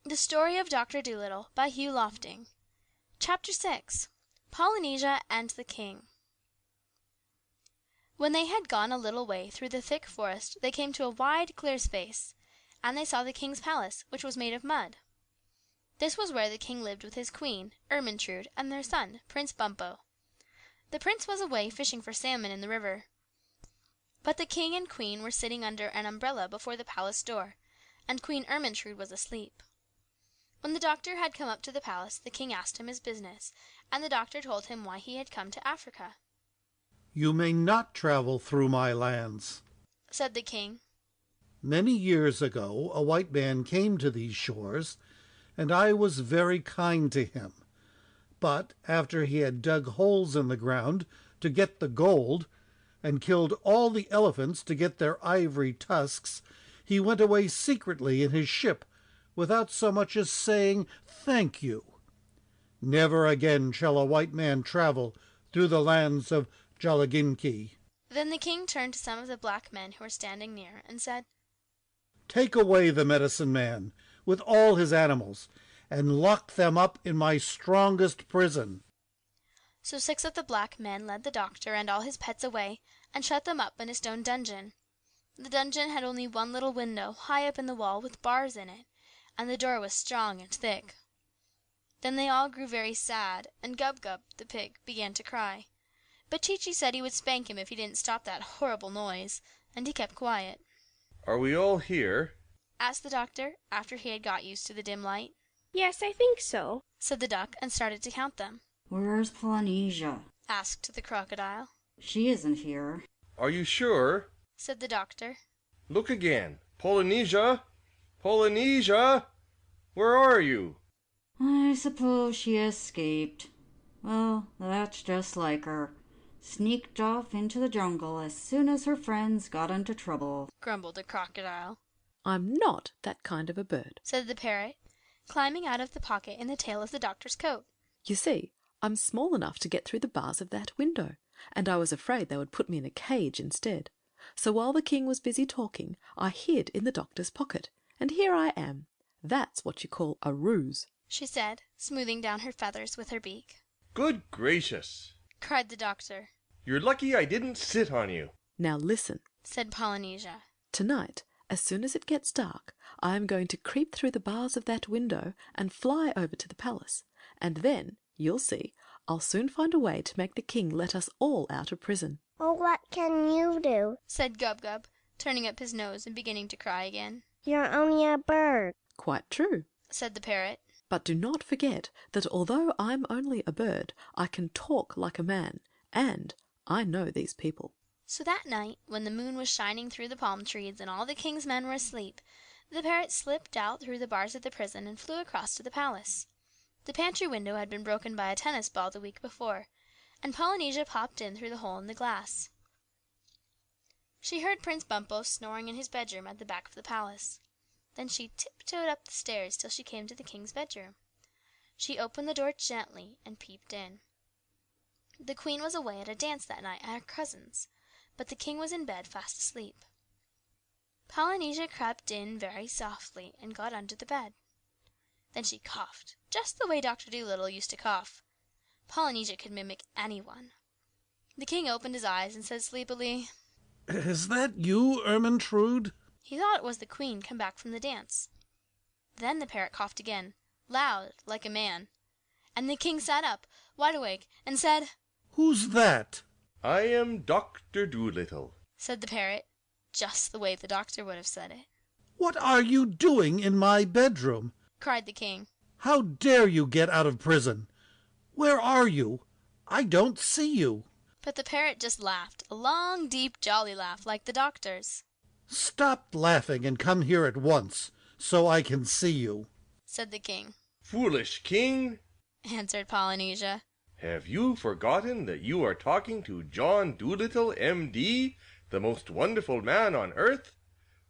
The Story of Dr. Dolittle by Hugh Lofting. Chapter 6. Polynesia and the King. When they had gone a little way through the thick forest they came to a wide, clear space, and they saw the king's palace, which was made of mud. This was where the king lived with his queen, Ermentrude, and their son, Prince Bumpo. The prince was away fishing for salmon in the river, but the king and queen were sitting under an umbrella before the palace door, and Queen Ermentrude was asleep. When the doctor had come up to the palace, the king asked him his business, and the doctor told him why he had come to Africa. "You may not travel through my lands," said the king. "Many years ago a white man came to these shores, and I was very kind to him. But after he had dug holes in the ground to get the gold, and killed all the elephants to get their ivory tusks, he went away secretly in his ship, without so much as saying thank you. Never again shall a white man travel through the lands of Jalaginki." Then the king turned to some of the black men who were standing near, and said, "Take away the medicine man, with all his animals, and lock them up in my strongest prison." So 6 of the black men led the doctor and all his pets away, and shut them up in a stone dungeon. The dungeon had only one little window, high up in the wall, with bars in it, and the door was strong and thick. Then they all grew very sad, and Gub Gub, the pig, began to cry. But Chee-Chee said he would spank him if he didn't stop that horrible noise, and he kept quiet. "Are we all here?" asked the doctor, after he had got used to the dim light. "Yes, I think so," said the duck, and started to count them. "Where's Polynesia?" asked the crocodile. "She isn't here." "Are you sure?" said the doctor. "Look again. Polynesia! Polynesia! Where are you?" "I suppose she escaped. Well, that's just like her. Sneaked off into the jungle as soon as her friends got into trouble," grumbled the crocodile. "I'm not that kind of a bird," said the parrot, climbing out of the pocket in the tail of the doctor's coat. "You see, I'm small enough to get through the bars of that window, and I was afraid they would put me in a cage instead. So while the king was busy talking, I hid in the doctor's pocket, and here I am. That's what you call a ruse," she said, smoothing down her feathers with her beak. "Good gracious!" cried the doctor. "You're lucky I didn't sit on you." "Now listen," said Polynesia. "Tonight, as soon as it gets dark, I am going to creep through the bars of that window and fly over to the palace, and then, you'll see, I'll soon find a way to make the king let us all out of prison." "Well, what can you do?" said Gub Gub, turning up his nose and beginning to cry again. "You're only a bird." "Quite true," said the parrot. "But do not forget that although I'm only a bird, I can talk like a man, and I know these people." So that night, when the moon was shining through the palm trees and all the king's men were asleep, the parrot slipped out through the bars of the prison and flew across to the palace. The pantry window had been broken by a tennis ball the week before, and Polynesia popped in through the hole in the glass. She heard Prince Bumpo snoring in his bedroom at the back of the palace. Then she tiptoed up the stairs till she came to the king's bedroom. She opened the door gently and peeped in. The queen was away at a dance that night at her cousin's, but the king was in bed fast asleep. Polynesia crept in very softly and got under the bed. Then she coughed, just the way Dr. Dolittle used to cough. Polynesia could mimic anyone. The king opened his eyes and said sleepily, "Is that you, Ermentrude?" He thought it was the queen come back from the dance. Then the parrot coughed again, loud, like a man. And the king sat up, wide awake, and said, "Who's that?" "I am Dr. Dolittle," said the parrot, just the way the doctor would have said it. "What are you doing in my bedroom?" cried the king. "How dare you get out of prison? Where are you? I don't see you." But the parrot just laughed, a long, deep, jolly laugh, like the doctor's. "Stop laughing and come here at once, so I can see you," said the king. "Foolish king!" answered Polynesia. "Have you forgotten that you are talking to John Dolittle, M.D., the most wonderful man on earth?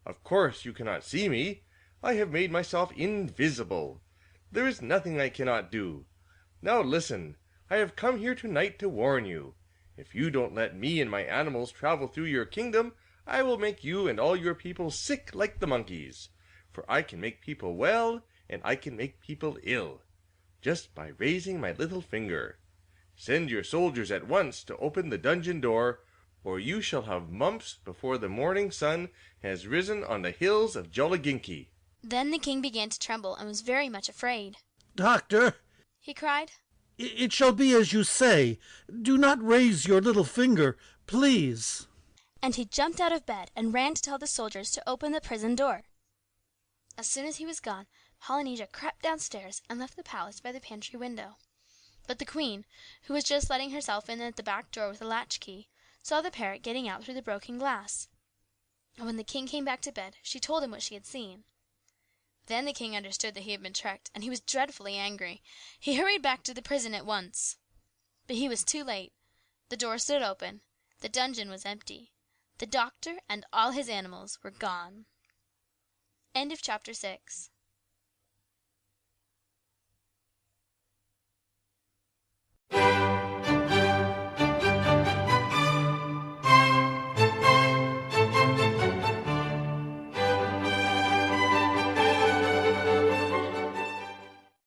Of course you cannot see me. I have made myself invisible. There is nothing I cannot do. Now listen, I have come here tonight to warn you. If you don't let me and my animals travel through your kingdom, I will make you and all your people sick like the monkeys. For I can make people well, and I can make people ill, just by raising my little finger. Send your soldiers at once to open the dungeon door, or you shall have mumps before the morning sun has risen on the hills of Jolliginki." Then the king began to tremble and was very much afraid. "Doctor, He cried, it shall be as you say. Do not raise your little finger, please." and he jumped out of bed and ran to tell the soldiers to open the prison door. As soon as he was gone, Polynesia crept downstairs and left the palace by the pantry window. But the queen, who was just letting herself in at the back door with a latchkey, saw the parrot getting out through the broken glass. And when the king came back to bed, she told him what she had seen. Then the king understood that he had been tricked, and he was dreadfully angry. He hurried back to the prison at once. But he was too late. The door stood open. The dungeon was empty. The doctor and all his animals were gone. End of chapter 6.